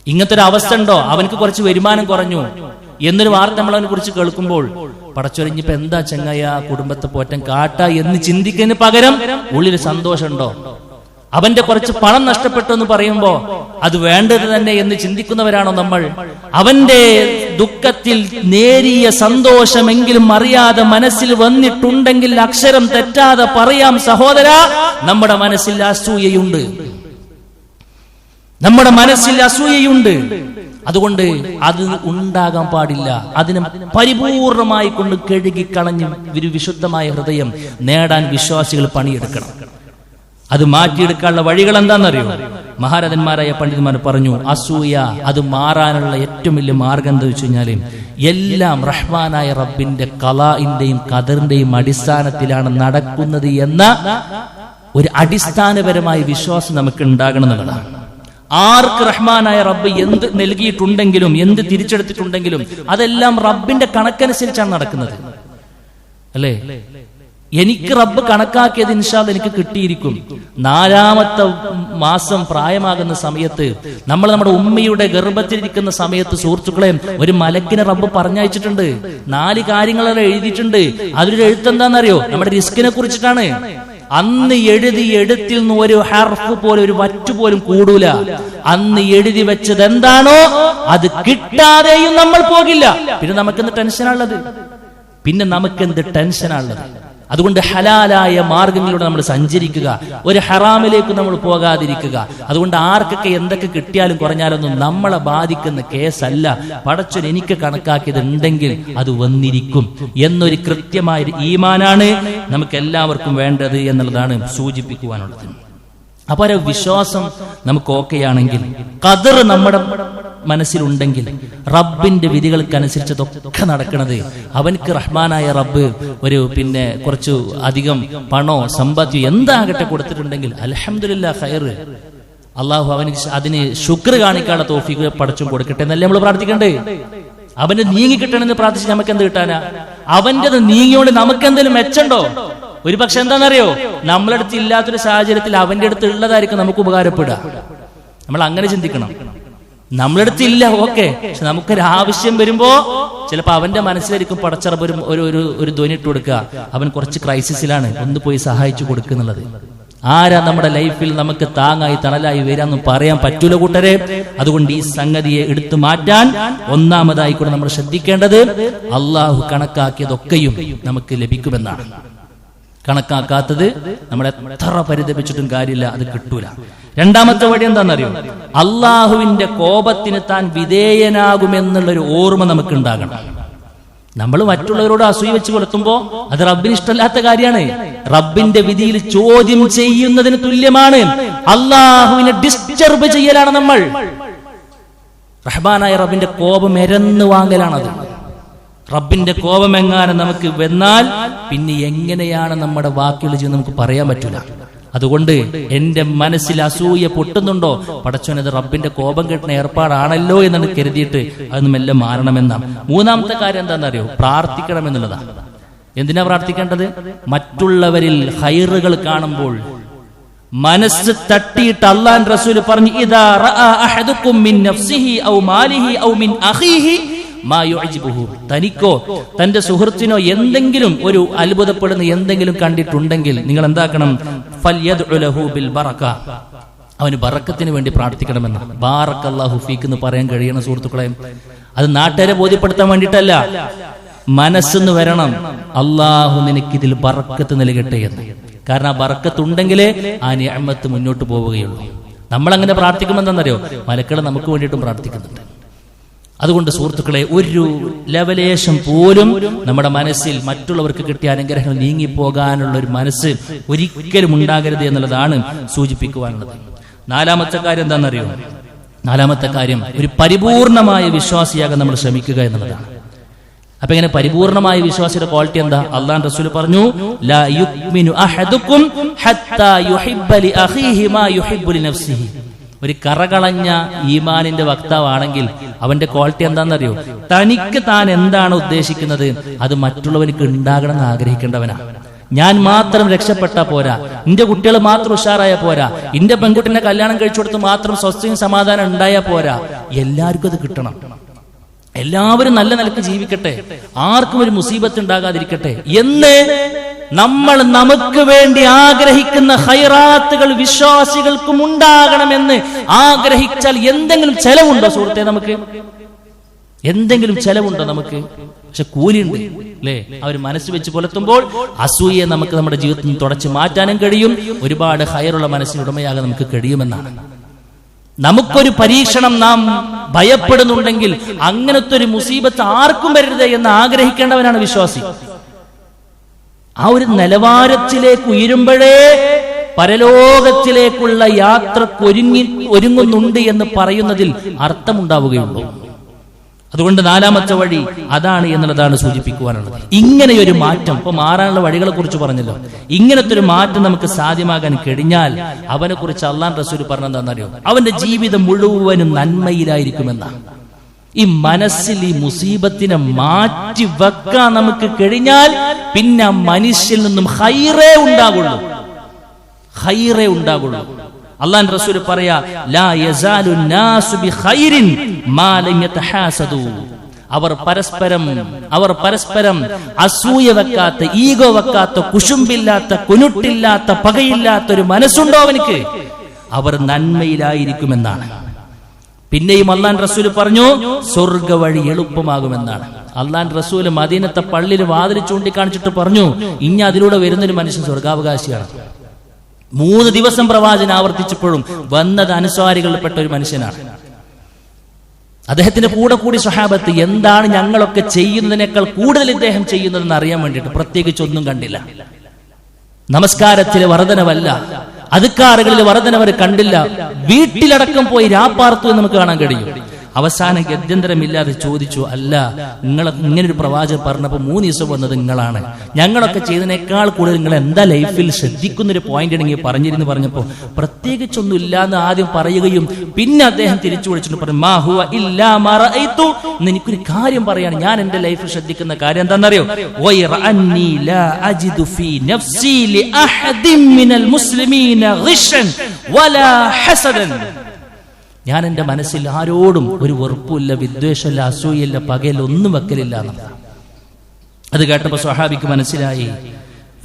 ഇങ്ങനത്തെ ഒരു അവസ്ഥ ഉണ്ടോ? അവനക്ക് കുറച്ച് വരുമാനം കുറഞ്ഞു എന്നൊരു വാർത്ത നമ്മൾ അവനെ കുറിച്ച് കേൾക്കുമ്പോൾ പടച്ചൊരിഞ്ഞിപ്പോ എന്താ ചെങ്ങായ കുടുംബത്തെ പോറ്റം കാട്ട എന്ന് ചിന്തിക്കുന്നതിന് പകരം ഉള്ളിൽ സന്തോഷമുണ്ടോ? അവന്റെ കുറച്ച് പണം നഷ്ടപ്പെട്ടു എന്ന് പറയുമ്പോ അത് വേണ്ടത് തന്നെ എന്ന് ചിന്തിക്കുന്നവരാണോ നമ്മൾ? അവന്റെ ദുഃഖത്തിൽ നേരിയ സന്തോഷമെങ്കിലും അറിയാതെ മനസ്സിൽ വന്നിട്ടുണ്ടെങ്കിൽ അക്ഷരം തെറ്റാതെ പറയാം, സഹോദര, നമ്മുടെ മനസ്സിൽ അസൂയയുണ്ട്, നമ്മുടെ മനസ്സിൽ അസൂയയുണ്ട്. അതുകൊണ്ട് അത് ഉണ്ടാകാൻ പാടില്ല. അതിനെ പരിപൂർണമായി കൊണ്ട് കഴുകിക്കളഞ്ഞ് ഒരു വിശുദ്ധമായ ഹൃദയം നേടാൻ വിശ്വാസികൾ പണിയെടുക്കണം. അത് മാറ്റിയെടുക്കാനുള്ള വഴികൾ എന്താണെന്നറിയോ? മഹാരഥന്മാരായ പണ്ഡിതന്മാർ പറഞ്ഞു, അസൂയ അത് മാറാനുള്ള ഏറ്റവും വലിയ മാർഗം എന്താ വെച്ച് കഴിഞ്ഞാല് എല്ലാം റഹ്മാനായ റബ്ബിന്റെ ഖലാഇന്റെയും ഖദറിന്റെയും അടിസ്ഥാനത്തിലാണ് നടക്കുന്നത് എന്ന ഒരു അടിസ്ഥാനപരമായ വിശ്വാസം നമുക്ക് ഉണ്ടാകണം എന്നുള്ളതാണ്. ആർക്ക് റഹ്മാനായ റബ്ബ് എന്ത് നൽകിയിട്ടുണ്ടെങ്കിലും എന്ത് തിരിച്ചെടുത്തിട്ടുണ്ടെങ്കിലും അതെല്ലാം റബ്ബിന്റെ കണക്കനുസരിച്ചാണ് നടക്കുന്നത്, അല്ലേ? എനിക്ക് റബ്ബ് കണക്കാക്കിയത് ഇൻഷാ അല്ലാഹ് എനിക്ക് കിട്ടിയിരിക്കും. 4ാമത്തെ മാസം പ്രായമാകുന്ന സമയത്ത് നമ്മൾ നമ്മുടെ ഉമ്മയുടെ ഗർഭത്തിലിരിക്കുന്ന സമയത്ത് സുഹൃത്തുക്കളെ ഒരു മലക്കിനെ റബ്ബ് പറഞ്ഞയച്ചിട്ടുണ്ട്. 4 കാര്യങ്ങളെല്ലാം എഴുതിയിട്ടുണ്ട്. അതിലൊരു എഴുത്തെന്താണെന്നറിയോ? നമ്മുടെ റിസ്കിനെ കുറിച്ചിട്ടാണ്. അന്ന് എഴുതി എഴുത്തിൽ നിന്ന് ഒരു ഹർഫ് പോലും ഒരു വറ്റുപോലും കൂടൂല. അന്ന് എഴുതി വെച്ചത് എന്താണോ അത് കിട്ടാതെയും നമ്മൾ പോകില്ല. പിന്നെ നമുക്കെന്ത് ടെൻഷനാണുള്ളത്? അതുകൊണ്ട് ഹലാലായ മാർഗങ്ങളിലൂടെ നമ്മൾ സഞ്ചരിക്കുക, ഒരു ഹറാമിലേക്ക് നമ്മൾ പോകാതിരിക്കുക. അതുകൊണ്ട് ആർക്കൊക്കെ എന്തൊക്കെ കിട്ടിയാലും കുറഞ്ഞാലൊന്നും നമ്മളെ ബാധിക്കുന്ന കേസല്ല. പടച്ചോൻ എനിക്ക് കണക്കാക്കിയത് ഉണ്ടെങ്കിൽ അത് വന്നിരിക്കും എന്നൊരു കൃത്യമായ ഈമാനാണ് നമുക്ക് എല്ലാവർക്കും വേണ്ടത് എന്നുള്ളതാണ് സൂചിപ്പിക്കുവാനുള്ളത്. അപ്പൊ ഒരു വിശ്വാസം നമുക്ക് ഓക്കെയാണെങ്കിൽ, ഖദർ നമ്മുടെ മനസ്സിലുണ്ടെങ്കിൽ, റബ്ബിന്റെ വിധികൾക്കനുസരിച്ചതൊക്കെ നടക്കുന്നത്, അവനക്ക് റഹ്മാനായ റബ്ബ് ഒരു കുറച്ചു അധികം പണോ സമ്പത്തോ എന്താകട്ടെ കൊടുത്തിട്ടുണ്ടെങ്കിൽ അൽഹംദുലില്ലാഹ് ഖൈർ, അള്ളാഹു അവന് അതിന് ശുക്ർ കാണിക്കാനുള്ള തൗഫീഖ് പടച്ചും കൊടുക്കട്ടെ എന്നല്ലേ നമ്മൾ പ്രാർത്ഥിക്കണ്ടേ? അവന് നീങ്ങി കിട്ടണമെന്ന് പ്രാർത്ഥിച്ച് നമുക്ക് എന്ത് കിട്ടാനാ? അവൻ്റെത് നീങ്ങിയോണ്ട് നമുക്ക് എന്തെങ്കിലും മെച്ചണ്ടോ? ഒരു പക്ഷെ എന്താണെന്നറിയോ, നമ്മളടുത്ത് ഇല്ലാത്തൊരു സാഹചര്യത്തിൽ അവന്റെ അടുത്ത് ഉള്ളതായിരിക്കും നമുക്ക് ഉപകാരപ്പെടുക. നമ്മൾ അങ്ങനെ ചിന്തിക്കണം. നമ്മളടുത്ത് ഇല്ല, ഓക്കെ, പക്ഷെ നമുക്കൊരു ആവശ്യം വരുമ്പോ ചിലപ്പോ അവന്റെ മനസ്സിലായിരിക്കും പടച്ചറപ്പ് ഒരു ധ്വനി ഇട്ട് കൊടുക്കുക, അവൻ കുറച്ച് ക്രൈസിസിലാണ്, ഒന്ന് പോയി സഹായിച്ചു കൊടുക്കുന്നുള്ളത്. ആരാ നമ്മുടെ ലൈഫിൽ നമുക്ക് താങ്ങായി തണലായി വരാമെന്ന് പറയാൻ പറ്റൂല കൂട്ടരെ. അതുകൊണ്ട് ഈ സംഗതിയെ എടുത്തു മാറ്റാൻ ഒന്നാമതായി കൂടെ നമ്മൾ ശ്രദ്ധിക്കേണ്ടത് അള്ളാഹു കണക്കാക്കിയതൊക്കെയും നമുക്ക് ലഭിക്കുമെന്നാണ്. കണക്കാക്കാത്തത് നമ്മൾ എത്ര പരിതപിച്ചിട്ടും കാര്യമില്ല, അത് കിട്ടൂല. രണ്ടാമത്തെ വഴി എന്താണെന്നറിയോ? അള്ളാഹുവിന്റെ കോപത്തിന് താൻ വിധേയനാകുമെന്നുള്ളൊരു ഓർമ്മ നമുക്ക് ഉണ്ടാകണം. നമ്മൾ മറ്റുള്ളവരോട് അസൂയ വെച്ച് പുലർത്തുമ്പോ അത് റബ്ബിന് ഇഷ്ടമല്ലാത്ത കാര്യമാണ്. റബ്ബിന്റെ വിധിയിൽ ചോദ്യം ചെയ്യുന്നതിന് തുല്യമാണ്. അള്ളാഹുവിനെ ഡിസ്റ്റർബ് ചെയ്യലാണ് നമ്മൾ. റഹ്മാനായ റബ്ബിന്റെ കോപം എരന്ന് വാങ്ങലാണത്. റബ്ബിന്റെ കോപം എങ്ങാനും നമുക്ക് വന്നാൽ പിന്നെ എങ്ങനെയാണ് നമ്മുടെ വാക്കുകൾ ചെയ്യുന്നത് നമുക്ക് പറയാൻ പറ്റൂല. അതുകൊണ്ട് എന്റെ മനസ്സിൽ അസൂയ പൊട്ടുന്നുണ്ടോ, പടച്ചോനത് റബ്ബിന്റെ കോപം കിട്ടുന്ന ഏർപ്പാടാണല്ലോ എന്നാണ് കരുതിയിട്ട് അതൊന്നും എല്ലാം മാറണമെന്നാണ്. മൂന്നാമത്തെ കാര്യം എന്താണെന്നറിയോ? പ്രാർത്ഥിക്കണം എന്നുള്ളതാണ്. എന്തിനാ പ്രാർത്ഥിക്കേണ്ടത്? മറ്റുള്ളവരിൽ ഖൈറുകൾ കാണുമ്പോൾ മനസ്സ് തട്ടിയിട്ട് അല്ലാഹുവിന്റെ റസൂൽ പറഞ്ഞു, ഇദാ റഅ അഹദുകും മിൻ നഫ്സിഹി ഔ മാലിഹി ഔ മിൻ അഖീഹി മാ യുഅ്ജിബുഹു, തനിക്കോ തന്റെ സുഹൃത്തിനോ എന്തെങ്കിലും ഒരു അത്ഭുതപ്പെടുന്ന എന്തെങ്കിലും കണ്ടിട്ടുണ്ടെങ്കിൽ നിങ്ങൾ എന്താക്കണം? ഫൽയദ്ഉ ലഹു ബിൽ ബറക, അവന് ബറക്കത്തിന് വേണ്ടി പ്രാർത്ഥിക്കണമെന്ന്. ബാറക്കല്ലാഹു ഫീക്ക് എന്ന് പറയാൻ കഴിയണ സുഹൃത്തുക്കളെ, അത് നാട്ടുകാരെ ബോധ്യപ്പെടുത്താൻ വേണ്ടിയിട്ടല്ല, മനസ്സെന്ന് വരണം, അള്ളാഹു നിനക്കിതിൽ ബറക്കത്ത് നൽകട്ടെ എന്ന്. കാരണം ആ ബറക്കത്ത് ഉണ്ടെങ്കിലേ ആ നിഅമത്ത് മുന്നോട്ട് പോവുകയുള്ളൂ. നമ്മൾ അങ്ങനെ പ്രാർത്ഥിക്കുമ്പോൾ എന്താണെന്നറിയോ? മലക്കൾ നമുക്ക് വേണ്ടിയിട്ടും പ്രാർത്ഥിക്കുന്നുണ്ട്. അതുകൊണ്ട് സുഹൃത്തുക്കളെ, ഒരു ലെവലേശം പോലും നമ്മുടെ മനസ്സിൽ മറ്റുള്ളവർക്ക് കിട്ടിയ അനുഗ്രഹങ്ങൾ നീങ്ങിപ്പോകാനുള്ള ഒരു മനസ്സ് ഒരിക്കലും ഉണ്ടാകരുത് എന്നുള്ളതാണ് സൂചിപ്പിക്കുവാനുള്ളത്. നാലാമത്തെ കാര്യം എന്താണെന്നറിയോ? നാലാമത്തെ കാര്യം ഒരു പരിപൂർണമായ വിശ്വാസിയാകാൻ നമ്മൾ ശ്രമിക്കുക എന്നുള്ളതാണ്. അപ്പൊ ഇങ്ങനെ പരിപൂർണമായ വിശ്വാസിയുടെ ക്വാളിറ്റി എന്താ? അല്ലാഹുവിന്റെ റസൂൽ പറഞ്ഞു, ലാ യുഅ്മിനു അഹദുക്കും ഹത്താ യുഹിബ്ബ ലി അഖീഹി മാ യുഹിബ്ബു ലി നഫ്സിഹി. ഒരു കറകളഞ്ഞ ഈമാനിന്റെ വക്താവാണെങ്കിൽ അവന്റെ ക്വാളിറ്റി എന്താണെന്നറിയോ? തനിക്ക് താൻ എന്താണ് ഉദ്ദേശിക്കുന്നത് അത് മറ്റുള്ളവർക്ക് ഉണ്ടാകണം എന്ന് ആഗ്രഹിക്കേണ്ടവനാണ്. ഞാൻ മാത്രം രക്ഷപ്പെട്ടാ പോരാ, എന്റെ കുട്ടികൾ മാത്രം ഉഷാറായ പോരാ, എന്റെ പെൺകുട്ടിനെ കല്യാണം കഴിച്ചു കൊടുത്ത് മാത്രം സ്വസ്ഥയും സമാധാനം ഉണ്ടായാ പോരാ, എല്ലാവർക്കും അത് കിട്ടണം. എല്ലാവരും നല്ല നിലക്ക് ജീവിക്കട്ടെ, ആർക്കും ഒരു മുസീബത്ത് ഉണ്ടാകാതിരിക്കട്ടെ എന്ന് നമ്മൾ നമുക്ക് വേണ്ടി ആഗ്രഹിക്കുന്ന ഖൈറാത്തുകൾ വിശ്വാസികൾക്കും ഉണ്ടാകണമെന്ന് ആഗ്രഹിച്ചാൽ എന്തെങ്കിലും ചെലവുണ്ടോ സുഹൃത്തെ? നമുക്ക് എന്തെങ്കിലും ചെലവുണ്ടോ? നമുക്ക് പക്ഷെ കൂലിയുണ്ട് അല്ലേ? അവർ മനസ്സ് വെച്ച് പുലർത്തുമ്പോൾ അസൂയയെ നമുക്ക് നമ്മുടെ ജീവിതത്തിൽ നിന്ന് തുടച്ചു മാറ്റാനും കഴിയും. ഒരുപാട് ഖൈറുള്ള മനസ്സിനുടമയാകാൻ നമുക്ക് കഴിയുമെന്നാണ്. നമുക്കൊരു പരീക്ഷണം നാം ഭയപ്പെടുന്നുണ്ടെങ്കിൽ അങ്ങനത്തെ ഒരു മുസീബത്ത് ആർക്കും വരരുത് എന്ന് ആഗ്രഹിക്കേണ്ടവനാണ് വിശ്വാസി. ആ ഒരു നിലവാരത്തിലേക്ക് ഉയരുമ്പോഴേ പരലോകത്തിലേക്കുള്ള യാത്രക്ക് ഒരുങ്ങുന്നുണ്ട് എന്ന് പറയുന്നതിൽ അർത്ഥമുണ്ടാവുകയുള്ളൂ. അതുകൊണ്ട് നാലാമത്തെ വഴി അതാണ് എന്നുള്ളതാണ് സൂചിപ്പിക്കുവാനുള്ളത്. ഇങ്ങനെയൊരു മാറ്റം, ഇപ്പൊ മാറാനുള്ള വഴികളെ കുറിച്ച് പറഞ്ഞല്ലോ, ഇങ്ങനത്തെ ഒരു മാറ്റം നമുക്ക് സാധ്യമാകാൻ കഴിഞ്ഞാൽ അവനെ കുറിച്ച് അല്ലാഹുവിന്റെ റസൂൽ പറഞ്ഞെന്താണെന്നറിയോ? അവന്റെ ജീവിതം മുഴുവനും നന്മയിലായിരിക്കുമെന്നാണ്. ഈ മനസ്സിൽ ഈ മുസീബത്തിനെ മാറ്റി വെക്കാൻ നമുക്ക് കഴിഞ്ഞാൽ പിന്നെ മനുഷ്യൽ നിന്നും ഖൈറേ ഉണ്ടാകുള്ളൂ, ഖൈറേ ഉണ്ടാകുള്ളൂ. അല്ലാഹുവിന്റെ റസൂൽ പറയാ, ലാ യസാലു നാസു ബിഖൈരിൻ മാ ലം യതഹാസദു. അവർ പരസ്പരം അസൂയ വെക്കാത്ത, ഈഗോ വെക്കാത്ത, കുശുമ്പില്ലാത്ത, കുനുട്ടില്ലാത്ത, പകയില്ലാത്ത ഒരു മനസ്സുണ്ടോ അവനിക്ക്, അവർ നന്മയിലായിരിക്കുമെന്നാണ്. പിന്നെയും അല്ലാഹുവിന്റെ റസൂൽ പറഞ്ഞു, സ്വർഗ്ഗ വഴി എളുപ്പമാകുമെന്നാണ്. അള്ളാന്റെ റസൂല് മദീനത്തെ പള്ളിയിൽ വാതിൽ ചൂണ്ടിക്കാണിച്ചിട്ട് പറഞ്ഞു, ഇനി അതിലൂടെ വരുന്നൊരു മനുഷ്യൻ സ്വർഗാവകാശിയാണ്. 3 ദിവസം പ്രവാചകൻ ആവർത്തിച്ചപ്പോഴും വന്നത് അനുസാരികളിൽപ്പെട്ട ഒരു മനുഷ്യനാണ്. അദ്ദേഹത്തിന്റെ കൂടെ കൂടി സ്വഹാബത്ത് എന്താണ് ഞങ്ങളൊക്കെ ചെയ്യുന്നതിനേക്കാൾ കൂടുതൽ ഇദ്ദേഹം ചെയ്യുന്നതെന്ന് അറിയാൻ വേണ്ടിയിട്ട് പ്രത്യേകിച്ചൊന്നും കണ്ടില്ല. നമസ്കാരത്തിലെ വർധനവല്ല, അദ്കാറുകളിൽ വർധനവർ കണ്ടില്ല. വീട്ടിലടക്കം പോയി രാപ്പാർത്തു എന്ന് നമുക്ക് കാണാൻ കഴിയും. അവസാനം ഗത്യന്തരമില്ലാതെ ചോദിച്ചു, അല്ല, നിങ്ങൾ ഇങ്ങനൊരു പ്രവാചകൻ പറഞ്ഞപ്പോൾ 3 ദിവസം വന്നത് നിങ്ങളാണ്, ഞങ്ങളൊക്കെ ചെയ്തതിനേക്കാൾ കൂടുതൽ നിങ്ങൾ എന്താ ലൈഫിൽ ശ്രദ്ധിക്കുന്നൊരു പോയിന്റ് ആണെങ്കിൽ പറഞ്ഞിരുന്നു പറഞ്ഞപ്പോൾ പ്രത്യേകിച്ചൊന്നും ഇല്ലാന്ന് ആദ്യം പറയുകയും പിന്നെ അദ്ദേഹം തിരിച്ചു വിളിച്ചിട്ട് പറഞ്ഞു, മാ ഹുവ ഇല്ലാ മാ റഅയ്തു, എനിക്കൊരു കാര്യം പറയാണ്, ഞാൻ എന്റെ ലൈഫിൽ ശ്രദ്ധിക്കുന്ന കാര്യം എന്താണെന്നറിയോ, വൈറഅന്നി ലാ അജിദു ഫീ നഫ്സി ലി അഹദിൻ മിനൽ മുസ്ലിമീന ഗിഷൻ വലാ ഹസദൻ. ഞാൻ എന്റെ മനസ്സിൽ ആരോടും ഒരു വെറുപ്പില്ല, വിദ്വേഷമില്ല, അസൂയയില്ല, പകയില്ല, ഒന്നും വെക്കലില്ല എന്ന്. അത് കേട്ടപ്പോൾ സ്വഹാബിക്ക് മനസ്സിലായി.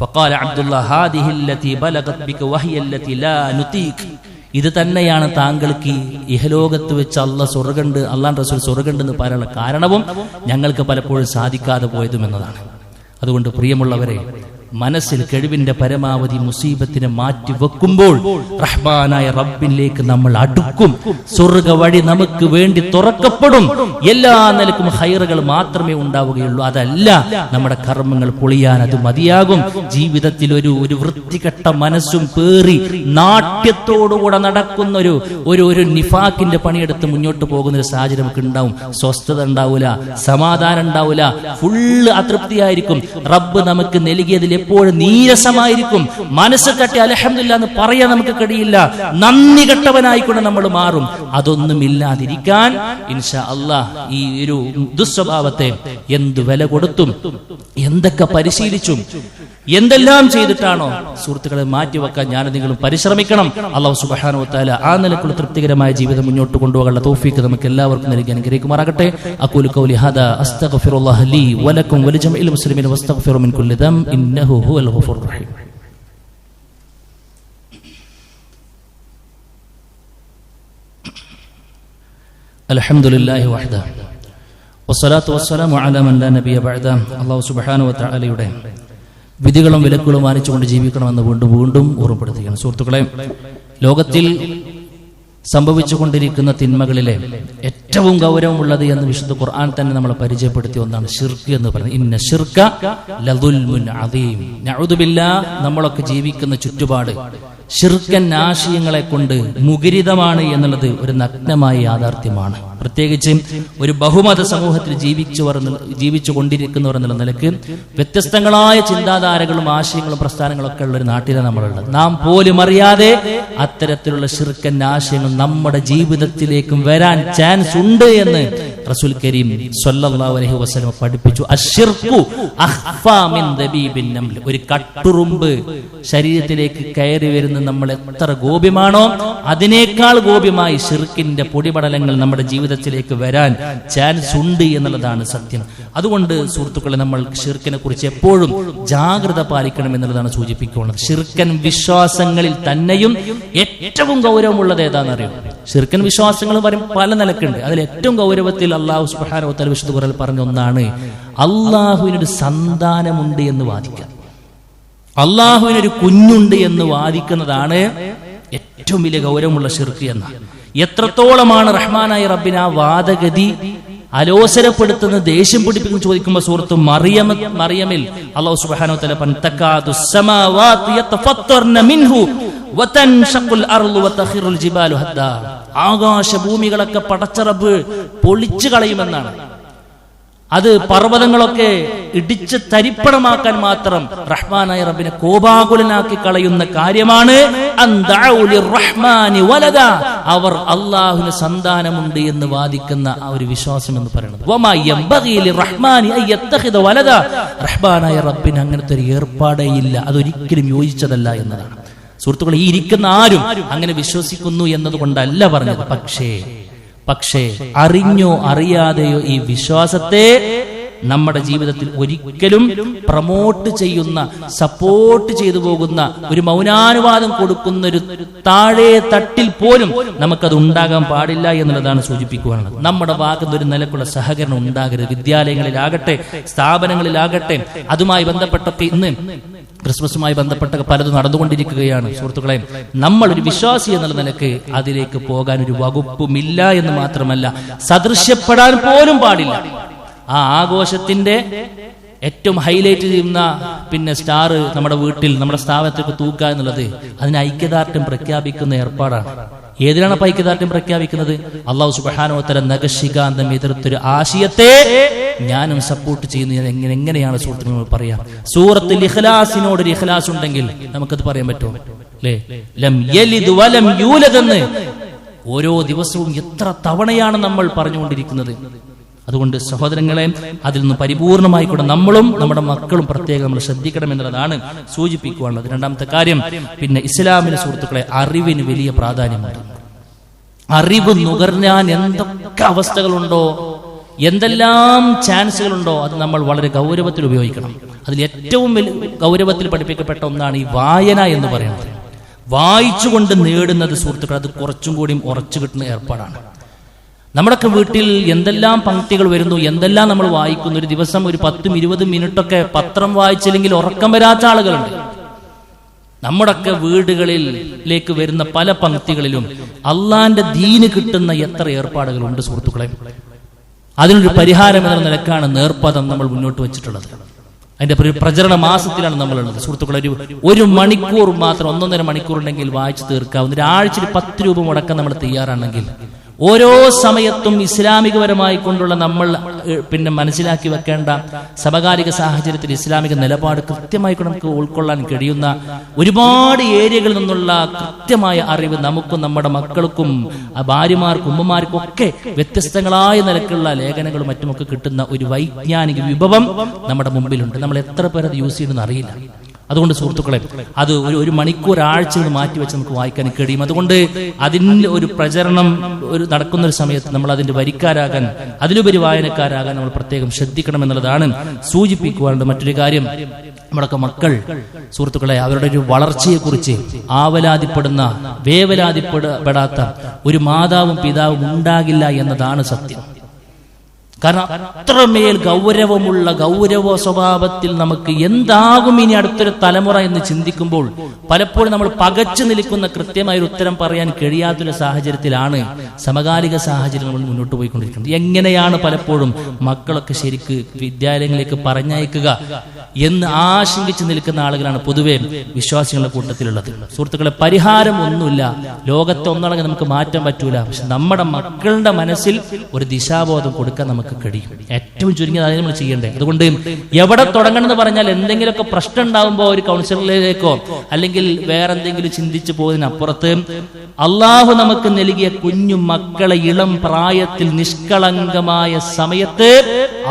ഫഖാല അബ്ദുല്ലാ ഹാദിഹി അല്ലതി ബലഗത് ബിക വഹിയ അല്ലതി ലാ നുതീഖ്, ഇത് തന്നെയാണ് താങ്കൾക്ക് ഇഹലോകത്ത് വെച്ച് അള്ളാഹ് റസൂൽ സ്വർഗ്ഗമുണ്ടെന്ന് പറയാനുള്ള കാരണവും ഞങ്ങൾക്ക് പലപ്പോഴും സാധിക്കാതെ പോയതും എന്നതാണ്. അതുകൊണ്ട് പ്രിയമുള്ളവരെ, മനസ്സിൽ കഴിവിന്റെ പരമാവധി മുസീബത്തിനെ മാറ്റി വെക്കുമ്പോൾ റഹ്മാനായ റബ്ബിലേക്ക് നമ്മൾ അടുക്കും. സ്വർഗ്ഗ വഴി നമുക്ക് വേണ്ടി തുറക്കപ്പെടും. എല്ലാ നിലക്കും ഹൈറുകൾ മാത്രമേ ഉണ്ടാവുകയുള്ളൂ. അതല്ല നമ്മുടെ കർമ്മങ്ങൾ പൊളിയാൻ അത് മതിയാകും. ജീവിതത്തിൽ ഒരു വൃത്തികെട്ട മനസ്സും പേറി നാട്യത്തോടുകൂടെ നടക്കുന്ന ഒരു നിഫാക്കിന്റെ പണിയെടുത്ത് മുന്നോട്ട് പോകുന്ന ഒരു സാഹചര്യം നമുക്ക് ഉണ്ടാവും. സ്വസ്ഥത ഉണ്ടാവില്ല, സമാധാനം ഉണ്ടാവില്ല, ഫുള്ള് അതൃപ്തിയായിരിക്കും. റബ്ബ് നമുക്ക് നൽകിയതിൽ എപ്പോഴും നീരസമായിരിക്കും. മനസ്സ് തട്ടി അൽഹംദുലില്ലാഹ് എന്ന് പറയാൻ നമുക്ക് കഴിയില്ല. നന്ദി കെട്ടവനായിക്കൊണ്ട് നമ്മൾ മാറും. അതൊന്നും ഇല്ലാതിരിക്കാൻ ഇൻഷാ അല്ലാഹ് ഈ ഒരു ദുസ്വഭാവത്തെ എന്ത് വില കൊടുത്തും എന്തൊക്കെ പരിശീലിച്ചും എന്തെല്ലാം ചെയ്തിട്ടാണോ സുഹൃത്തുക്കളെ മാറ്റിവെക്കാൻ ഞാൻ നിങ്ങളും പരിശ്രമിക്കണം. അല്ലാഹു സുബ്ഹാനഹു വ തആല ആ നിലക്കുള്ള തൃപ്തികരമായ ജീവിതം മുന്നോട്ട് കൊണ്ടുപോകാനുള്ള തൗഫീഖ് നമുക്ക് എല്ലാവർക്കും നൽകി അനുഗ്രഹിക്കുമാറാകട്ടെ. അഖൂലു ഖൗലി ഹാദാ അസ്തഗ്ഫിറുല്ലാഹ ലീ വലക്കും വലിജമീഇൽ മുസ്ലിമീന വസ്തഗ്ഫിറു മിൻ കുല്ലി ദം ഇന്നഹു ഹുവൽ ഗഫൂറുർ റഹീം. അൽഹംദുലില്ലാഹി വഹ്ദഹു വസ്സലാത്തു വസ്സലാമു അലാ മൻ ലാ നബിയ ബഅദഹു. അല്ലാഹു സുബ്ഹാനഹു വ തആലയുടെ വിധികളും വിലക്കുകളും മാനിച്ചുകൊണ്ട് ജീവിക്കണമെന്ന് വീണ്ടും ഓർമ്മപ്പെടുത്തുകയാണ്. സുഹൃത്തുക്കളെ, ലോകത്തിൽ സംഭവിച്ചുകൊണ്ടിരിക്കുന്ന തിന്മകളിലെ ഏറ്റവും ഗൗരവമുള്ളത് എന്ന് വിശുദ്ധ ഖുർആൻ തന്നെ നമ്മളെ പരിചയപ്പെടുത്തിയ ഒന്നാണ് ശിർക്ക് എന്ന് പറയുന്നത്. ഇന്ന ശിർക ലദുൽമുൻ അദീം. നഊദു ബില്ലാഹ്, നമ്മളൊക്കെ ജീവിക്കുന്ന ചുറ്റുപാട് ശിർക്കൻ ആശയങ്ങളെ കൊണ്ട് മുഖരിതമാണ് എന്നുള്ളത് ഒരു നഗ്നമായ യാഥാർത്ഥ്യമാണ്. പ്രത്യേകിച്ച് ഒരു ബഹുമത സമൂഹത്തിൽ ജീവിച്ചു കൊണ്ടിരിക്കുന്നവർ എന്നുള്ള നിലക്ക് വ്യത്യസ്തങ്ങളായ ചിന്താധാരകളും ആശയങ്ങളും പ്രസ്ഥാനങ്ങളും ഒക്കെ ഉള്ള ഒരു നാട്ടിലാണ് നമ്മളുള്ളത്. നാം പോലും അറിയാതെ അത്തരത്തിലുള്ള ശിർക്കൻ ആശയങ്ങൾ നമ്മുടെ ജീവിതത്തിലേക്കും വരാൻ ചാൻസ് ഉണ്ട് എന്ന് റസൂൽ കരീം സ്വല്ലല്ലാഹു അലൈഹി വസല്ലം പഠിപ്പിച്ചു. അശ്ശിർകു അഖ്ഫാ മിൻ ദബീബിൻ നംൽ. ഒരു കട്ടുറുമ്പ് ശരീരത്തിലേക്ക് കയറി വരുന്ന നമ്മൾ എത്ര ഗോപ്യമാണോ അതിനേക്കാൾ ഗോപ്യമായി ശിർക്കിന്റെ പൊടിപടലങ്ങൾ നമ്മുടെ ജീവിതത്തിലേക്ക് വരാൻ ചാൻസ് ഉണ്ട് എന്നുള്ളതാണ് സത്യം. അതുകൊണ്ട് സുഹൃത്തുക്കളെ, നമ്മൾ ശിർക്കിനെ കുറിച്ച് എപ്പോഴും ജാഗ്രത പാലിക്കണം എന്നുള്ളതാണ് സൂചിപ്പിക്കുന്നത്. ശിർക്കൻ വിശ്വാസങ്ങളിൽ തന്നെയും ഏറ്റവും ഗൗരവമുള്ളത് ഏതാണെന്നറിയോ? ശിർക്കൻ വിശ്വാസങ്ങൾ പറയും പല നിലക്കുണ്ട്. അതിൽ ഏറ്റവും ഗൗരവത്തിൽ അല്ലാഹു സുബ്ഹാനഹു വ തആല വിശുദ്ധ ഖുർആനിൽ പറഞ്ഞ ഒന്നാണ് അല്ലാഹുവിനൊരു സന്താനമുണ്ട് എന്ന് വാദിക്കുക. അള്ളാഹുവിനൊരു കുഞ്ഞുണ്ട് എന്ന് വാദിക്കുന്നതാണ് ഏറ്റവും വലിയ ഗൗരവമുള്ള ശിർക്ക് എന്ന. എത്രത്തോളമാണ് റഹ്മാനായ റബ്ബിന് ആ വാദഗതി അലോസരപ്പെടുത്തുന്ന, ദേഷ്യം പിടിപ്പിക്കുന്ന ചോദിക്കുമ്പോൾ സുഹൃത്തു മറിയമിൽ അല്ലാഹു സുബ്ഹാനഹു വ തആല തകാദു സമാവാതു യതഫത്തർന മിൻഹു വതൻഷഖുൽ അർളു വതഖിറുൽ ജിബാലു ഹദ്ദാ. ആകാശഭൂമികളൊക്കെ പടച്ച റബ്ബ് പൊളിച്ചു കളയുമെന്നാണ്. അത് പർവ്വതങ്ങളൊക്കെ ഇടിച്ച് തരിപ്പണമാക്കാൻ മാത്രം റഹ്മാനായ റബ്ബിനെ കോപാകുലനാക്കി കളയുന്ന കാര്യമാണ് അവർ അള്ളാഹുവിന് സന്താനമുണ്ട് എന്ന് വാദിക്കുന്ന ആ ഒരു വിശ്വാസം എന്ന് പറയുന്നത്. റഹ്മാനായ റബ്ബിന് അങ്ങനത്തെ ഒരു ഏർപ്പാടേ ഇല്ല, അതൊരിക്കലും യോജിച്ചതല്ല എന്നതാണ്. സുഹൃത്തുക്കളെ, ഈ ഇരിക്കുന്ന ആരും അങ്ങനെ വിശ്വസിക്കുന്നു എന്നതുകൊണ്ടല്ല പറഞ്ഞത്. പക്ഷേ അറിഞ്ഞോ അറിയാതെയോ ഈ വിശ്വാസത്തെ നമ്മുടെ ജീവിതത്തിൽ ഒരിക്കലും പ്രമോട്ട് ചെയ്യുന്ന, സപ്പോർട്ട് ചെയ്തു പോകുന്ന, ഒരു മൗനാനുവാദം കൊടുക്കുന്ന ഒരു താഴെ തട്ടിൽ പോലും നമുക്കത് ഉണ്ടാകാൻ പാടില്ല എന്നുള്ളതാണ് സൂചിപ്പിക്കുവാനുള്ളത്. നമ്മുടെ ഭാഗത്ത് ഒരു നിലക്കുള്ള സഹകരണം ഉണ്ടാകരുത്. വിദ്യാലയങ്ങളിലാകട്ടെ, സ്ഥാപനങ്ങളിലാകട്ടെ, അതുമായി ബന്ധപ്പെട്ടൊക്കെ ഇന്ന് ക്രിസ്മസുമായി ബന്ധപ്പെട്ട പലതും നടന്നുകൊണ്ടിരിക്കുകയാണ്. സുഹൃത്തുക്കളെ, നമ്മൾ ഒരു വിശ്വാസി എന്നുള്ള നിലക്ക് അതിലേക്ക് പോകാൻ ഒരു വകുപ്പുമില്ല എന്ന് മാത്രമല്ല, സദൃശ്യപ്പെടാൻ പോലും പാടില്ല. ആ ആഘോഷത്തിന്റെ ഏറ്റവും ഹൈലൈറ്റ് ചെയ്യുന്ന സ്റ്റാർ നമ്മുടെ വീട്ടിൽ, നമ്മുടെ സ്ഥാപനത്തിലേക്ക് തൂക്കുക എന്നുള്ളത് അതിന് ഐക്യദാർഢ്യം പ്രഖ്യാപിക്കുന്ന ഏർപ്പാടാണ്. ഏതിനാണ് അപ്പൊ ഐക്യദാർഢ്യം പ്രഖ്യാപിക്കുന്നത്? അല്ലാഹു സുബ്ഹാനഹു വ തആല നഖശികാന്തം എതിർത്തൊരു ആശയത്തെ ഞാനും സപ്പോർട്ട് ചെയ്യുന്നത് എങ്ങനെയാണ് സുഹൃത്തുക്കൾ നമ്മൾ പറയാം? സൂറത്തുൽ ഇഖ്ലാസിനോട് ഒരു ഇഖ്ലാസ് ഉണ്ടെങ്കിൽ നമുക്കത് പറയാൻ പറ്റുമോ? അല്ലേ? ലം യലിദ് വലം യൂലദ് എന്ന് ഓരോ ദിവസവും എത്ര തവണയാണ് നമ്മൾ പറഞ്ഞുകൊണ്ടിരിക്കുന്നത്. അതുകൊണ്ട് സഹോദരങ്ങളെ, അതിൽ നിന്ന് പരിപൂർണമായി കൂടെ നമ്മളും നമ്മുടെ മക്കളും പ്രത്യേകം നമ്മൾ ശ്രദ്ധിക്കണം എന്നുള്ളതാണ് സൂചിപ്പിക്കുവാനുള്ളത്. രണ്ടാമത്തെ കാര്യം, ഇസ്ലാമിലെ സുഹൃത്തുക്കളെ, അറിവിന് വലിയ പ്രാധാന്യമുണ്ട്. അറിവ് നുകർന്നാൻ എന്തൊക്കെ അവസ്ഥകളുണ്ടോ, എന്തെല്ലാം ചാൻസുകളുണ്ടോ, അത് നമ്മൾ വളരെ ഗൗരവത്തിൽ ഉപയോഗിക്കണം. അതിൽ ഏറ്റവും ഗൗരവത്തിൽ പഠിപ്പിക്കപ്പെട്ട ഒന്നാണ് ഈ വായന എന്ന് പറയുന്നത്. വായിച്ചുകൊണ്ട് നേടുന്നത് സുഹൃത്തുക്കൾ, അത് കുറച്ചും കൂടിയും ഉറച്ചു കിട്ടുന്ന ഏർപ്പാടാണ്. നമ്മുടെയൊക്കെ വീട്ടിൽ എന്തെല്ലാം പങ്ക്തികൾ വരുന്നു, എന്തെല്ലാം നമ്മൾ വായിക്കുന്നു. ഒരു ദിവസം ഒരു 10-20 മിനിറ്റൊക്കെ പത്രം വായിച്ചില്ലെങ്കിൽ ഉറക്കം വരാത്ത ആളുകളുണ്ട്. നമ്മുടെയൊക്കെ വീടുകളിലേക്ക് വരുന്ന പല പങ്ക്തികളിലും അള്ളാന്റെ ദീന് കിട്ടുന്ന എത്ര ഏർപ്പാടുകളുണ്ട് സുഹൃത്തുക്കളെ. അതിനൊരു പരിഹാരം എന്ന നിലക്കാണ് നേർപ്പദം നമ്മൾ മുന്നോട്ട് വെച്ചിട്ടുള്ളത്. അതിന്റെ പ്രചരണ മാസത്തിലാണ് നമ്മളുള്ളത് സുഹൃത്തുക്കളെ. ഒരു മണിക്കൂർ മാത്രം, 1.5 മണിക്കൂർ ഉണ്ടെങ്കിൽ വായിച്ചു തീർക്കാവുന്ന, ഒരാഴ്ചയിൽ 10 രൂപ മുടക്കാൻ നമ്മൾ തയ്യാറാണെങ്കിൽ ഓരോ സമയത്തും ഇസ്ലാമികപരമായി കൊണ്ടുള്ള നമ്മൾ മനസ്സിലാക്കി വെക്കേണ്ട സമകാലിക സാഹചര്യത്തിൽ ഇസ്ലാമിക നിലപാട് കൃത്യമായി നമുക്ക് ഉൾക്കൊള്ളാൻ കഴിയുന്ന ഒരുപാട് ഏരിയകളിൽ നിന്നുള്ള കൃത്യമായ അറിവ് നമുക്കും നമ്മുടെ മക്കൾക്കും ഭാര്യമാർക്കും ഉമ്മമാർക്കും ഒക്കെ വ്യത്യസ്തങ്ങളായ നിലക്കുള്ള ലേഖനങ്ങളും മറ്റുമൊക്കെ കിട്ടുന്ന ഒരു വൈജ്ഞാനിക വിഭവം നമ്മുടെ മുമ്പിലുണ്ട്. നമ്മൾ എത്ര പേരത് യൂസ് ചെയ്യുമെന്ന് അറിയില്ല. അതുകൊണ്ട് സുഹൃത്തുക്കളെ, അത് ഒരു മണിക്കൂർ ആഴ്ചകൾ മാറ്റിവെച്ച് നമുക്ക് വായിക്കാൻ കഴിയും. അതുകൊണ്ട് അതിൻ്റെ ഒരു പ്രചരണം നടക്കുന്ന ഒരു സമയത്ത് നമ്മൾ അതിന്റെ വരിക്കാരാകാൻ, അതിലുപരി വായനക്കാരാകാൻ നമ്മൾ പ്രത്യേകം ശ്രദ്ധിക്കണം എന്നുള്ളതാണ് സൂചിപ്പിക്കുവാനുള്ളത്. മറ്റൊരു കാര്യം, നമ്മളൊക്കെ മക്കൾ സുഹൃത്തുക്കളെ, അവരുടെ ഒരു വളർച്ചയെക്കുറിച്ച് ആവലാതിപ്പെടുന്ന, വേവലാതിപ്പെടാത്ത ഒരു മാതാവും പിതാവും ഉണ്ടാകില്ല എന്നതാണ് സത്യം. കാരണം അത്രമേൽ ഗൗരവ സ്വഭാവത്തിൽ നമുക്ക് എന്താകും ഇനി അടുത്തൊരു തലമുറ എന്ന് ചിന്തിക്കുമ്പോൾ പലപ്പോഴും നമ്മൾ പകച്ചു നിൽക്കുന്ന കൃത്യമായ ഒരു ഉത്തരം പറയാൻ കഴിയാത്തൊരു സാഹചര്യത്തിലാണ് സമകാലിക സാഹചര്യം നമ്മൾ മുന്നോട്ട് പോയിക്കൊണ്ടിരിക്കുന്നത്. എങ്ങനെയാണ് പലപ്പോഴും മക്കളൊക്കെ ശരിക്ക് വിദ്യാലയങ്ങളിലേക്ക് പറഞ്ഞയക്കുക എന്ന് ആശങ്കിച്ച് നിൽക്കുന്ന ആളുകളാണ് പൊതുവെ വിശ്വാസികളുടെ കൂട്ടത്തിലുള്ളത്. സുഹൃത്തുക്കളെ, പരിഹാരം ഒന്നുമില്ല, ലോകത്തെ ഒന്നടങ്കം നമുക്ക് മാറ്റാൻ പറ്റൂല. പക്ഷെ നമ്മുടെ മക്കളുടെ മനസ്സിൽ ഒരു ദിശാബോധം കൊടുക്കാൻ നമുക്ക് കഴിയും. ഏറ്റവും ചുരുങ്ങിയത് അതിന് നമ്മൾ ചെയ്യണ്ടേ. അതുകൊണ്ട് എവിടെ തുടങ്ങണം എന്ന് പറഞ്ഞാൽ, എന്തെങ്കിലുമൊക്കെ പ്രശ്നം ഉണ്ടാകുമ്പോൾ ഒരു കൗൺസിലറിലേക്കോ അല്ലെങ്കിൽ വേറെ എന്തെങ്കിലും ചിന്തിച്ചു പോകുന്നതിനപ്പുറത്ത് അള്ളാഹു നമുക്ക് നൽകിയ കുഞ്ഞു മക്കളെ ഇളം പ്രായത്തിൽ നിഷ്കളങ്കമായ സമയത്ത്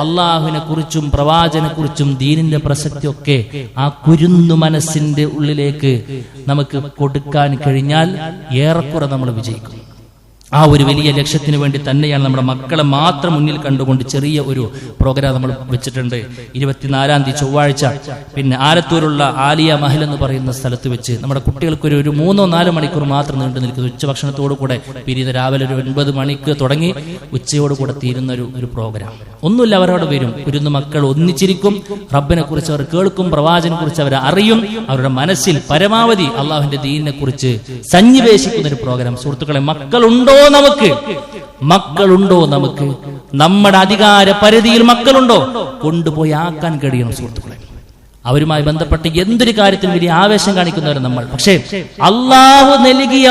അള്ളാഹുവിനെ കുറിച്ചും പ്രവാചകനെ കുറിച്ചും ദീനിന്റെ പ്രസക്തിയൊക്കെ ആ കുരുന്നു മനസ്സിന്റെ ഉള്ളിലേക്ക് നമുക്ക് കൊടുക്കാൻ കഴിഞ്ഞാൽ ഏറെക്കുറെ നമ്മൾ വിജയിക്കും. ആ ഒരു വലിയ ലക്ഷ്യത്തിന് വേണ്ടി തന്നെയാണ് നമ്മുടെ മക്കളെ മാത്രം മുന്നിൽ കണ്ടുകൊണ്ട് ചെറിയ ഒരു പ്രോഗ്രാം നമ്മൾ വെച്ചിട്ടുണ്ട്. 24-ാം തീയതി ചൊവ്വാഴ്ച ആലത്തൂരുള്ള ആലിയ മഹൽ എന്ന് പറയുന്ന സ്ഥലത്ത് വെച്ച് നമ്മുടെ കുട്ടികൾക്ക് ഒരു 3-4 മണിക്കൂർ മാത്രം നീണ്ടു നിൽക്കുന്നത്, ഉച്ചഭക്ഷണത്തോടു കൂടെ പിരിയുന്ന, രാവിലെ ഒരു 9 മണിക്ക് തുടങ്ങി ഉച്ചയോടുകൂടെ തീരുന്ന ഒരു പ്രോഗ്രാം. ഒന്നുമില്ല, അവരോട് വരും, കുരുന്നു മക്കൾ ഒന്നിച്ചിരിക്കും, റബ്ബിനെ കുറിച്ച് അവർ കേൾക്കും, പ്രവാചകനെ കുറിച്ച് അവർ അറിയും, അവരുടെ മനസ്സിൽ പരമാവധി അള്ളാഹുവിന്റെ ദീനിനെ കുറിച്ച് സന്നിവേശിക്കുന്ന ഒരു പ്രോഗ്രാം. സുഹൃത്തുക്കളെ, മക്കളുണ്ടോ നമുക്ക്? നമ്മുടെ അധികാര പരിധിയിൽ മക്കളുണ്ടോ? കൊണ്ടുപോയി ആക്കാൻ കഴിയണം സുഹൃത്തുക്കളെ. അവരുമായി ബന്ധപ്പെട്ട് എന്തൊരു കാര്യത്തിൽ വലിയ ആവേശം കാണിക്കുന്നവരും നമ്മൾ. പക്ഷേ അള്ളാഹു നൽകിയ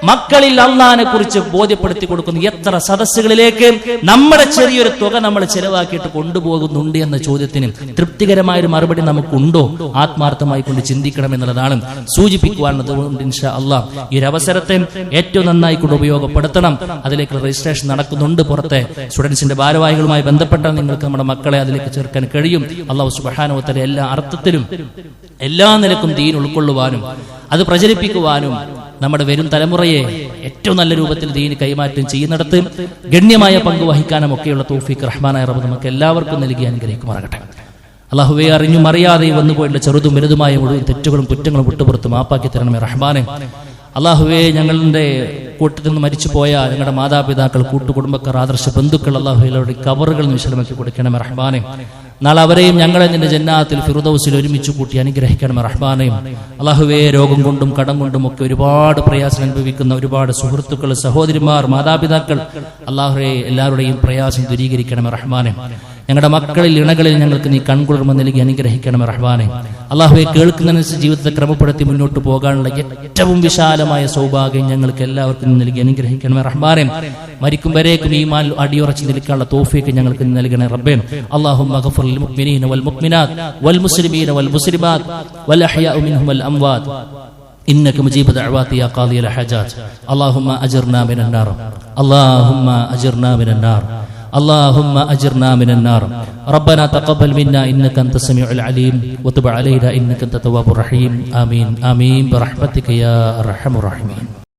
മക്കളിൽ അള്ളാഹിനെ കുറിച്ച് ബോധ്യപ്പെടുത്തി കൊടുക്കുന്ന എത്ര സദസ്സുകളിലേക്ക് നമ്മുടെ ചെറിയൊരു തുക നമ്മൾ ചെലവാക്കിയിട്ട് കൊണ്ടുപോകുന്നുണ്ട് എന്ന ചോദ്യത്തിന് തൃപ്തികരമായൊരു മറുപടി നമുക്കുണ്ടോ? ആത്മാർത്ഥമായി കൊണ്ട് ചിന്തിക്കണം എന്നുള്ളതാണ് സൂചിപ്പിക്കുവാനുള്ളത്. ഇൻഷാ അള്ളാഹ് ഈ ഒരു അവസരത്തെ ഏറ്റവും നന്നായി കൊണ്ട് ഉപയോഗപ്പെടുത്തണം. അതിലേക്ക് രജിസ്ട്രേഷൻ നടക്കുന്നുണ്ട്. പുറത്തെ സ്റ്റുഡൻസിന്റെ ഭാരവാഹികളുമായി ബന്ധപ്പെട്ടാൽ നിങ്ങൾക്ക് നമ്മുടെ മക്കളെ അതിലേക്ക് ചേർക്കാൻ കഴിയും. അള്ളാഹു സുബ്ഹാനഹു വ തആല എല്ലാ അർത്ഥത്തിലും എല്ലാ നിലക്കും ദീൻ ഉൾക്കൊള്ളുവാനും അത് പ്രചരിപ്പിക്കുവാനും നമ്മുടെ വരും തലമുറയെ ഏറ്റവും നല്ല രൂപത്തിൽ ദീന് കൈമാറ്റം ചെയ്യുന്നിടത്ത് ഗണ്യമായ പങ്ക് വഹിക്കാനും ഒക്കെയുള്ള തൗഫീഖ് റഹ്മാനായ റബ്ബ് നമുക്ക് എല്ലാവർക്കും നൽകി അനുഗ്രഹിക്കുമാറാകട്ടെ. അല്ലാഹുവേ, അറിഞ്ഞും അറിയാതെയും വന്നുപോയിട്ടുള്ള ചെറുതും വലുതുമായ മുഴുവൻ തെറ്റുകളും കുറ്റങ്ങളും വിട്ടുപുറത്ത് മാപ്പാക്കി തരണമേ റഹ്മാനെ. അല്ലാഹുവേ, ഞങ്ങളുടെ കൂട്ടത്തിൽ നിന്ന് മരിച്ചുപോയ ഞങ്ങളുടെ മാതാപിതാക്കൾ, കൂട്ടുകുടുംബക്കാർ, ആദർശ ബന്ധുക്കൾ, അല്ലാഹുവേ കബറുകൾ വിശദമാക്കി കൊടുക്കണമേ റഹ്മാനെ. നാളെ അവരെയും ഞങ്ങളെ നിന്റെ ജന്നാത്തിൽ ഫിർദൗസിൽ ഒരുമിച്ച് കൂട്ടി അനുഗ്രഹിക്കണമേ റഹ്മാനെ. അല്ലാഹുവേ, രോഗം കൊണ്ടും കടം കൊണ്ടും ഒക്കെ ഒരുപാട് പ്രയാസം അനുഭവിക്കുന്ന ഒരുപാട് സുഹൃത്തുക്കൾ, സഹോദരിമാർ, മാതാപിതാക്കൾ, അല്ലാഹുവേ എല്ലാവരുടെയും പ്രയാസം ദൂരീകരിക്കണമേ റഹ്മാനെ. ഞങ്ങളുടെ മക്കളിൽ ഇണകളിൽ ഞങ്ങൾക്ക് നീ കൺകുളിർമ നൽകി അനുഗ്രഹിക്കണമേ റഹ്മാനെ. അല്ലാഹുവേ, കേൾക്കുന്നതിനനുസരിച്ച് ജീവിതത്തെ ക്രമപ്പെടുത്തി മുന്നോട്ട് പോകാനുള്ള ഏറ്റവും വിശാലമായ സൗഭാഗ്യം ഞങ്ങൾക്ക് എല്ലാവർക്കും നൽകി അനുഗ്രഹിക്കണമേ റഹ്മാനെ. മരിക്കും വരേക്കും ഈമാൻ അടിയുറച്ച് നിൽക്കാനുള്ള തൗഫീഖ് ഞങ്ങൾക്ക് നൽകണേ റബ്ബേ. അല്ലാഹുമ്മ ഗഫിർ ലിൽ മുഅ്മിനീന വൽ മുഅ്മിനാത്ത് വൽ മുസ്ലിമീന വൽ മുസ്ലിമാത്ത് വൽ അഹ്യാഉ മിൻഹും വൽ അംവാത്ത് إنك مجيب دعوات يا قاضي الحاجات. اللهم أجرنا من النار، اللهم أجرنا من النار، اللهم أجرنا من النار. ربنا تقبل منا إنك أنت السميع العليم وتب علينا إنك أنت التواب الرحيم. آمين آمين برحمتك يا أرحم الراحمين.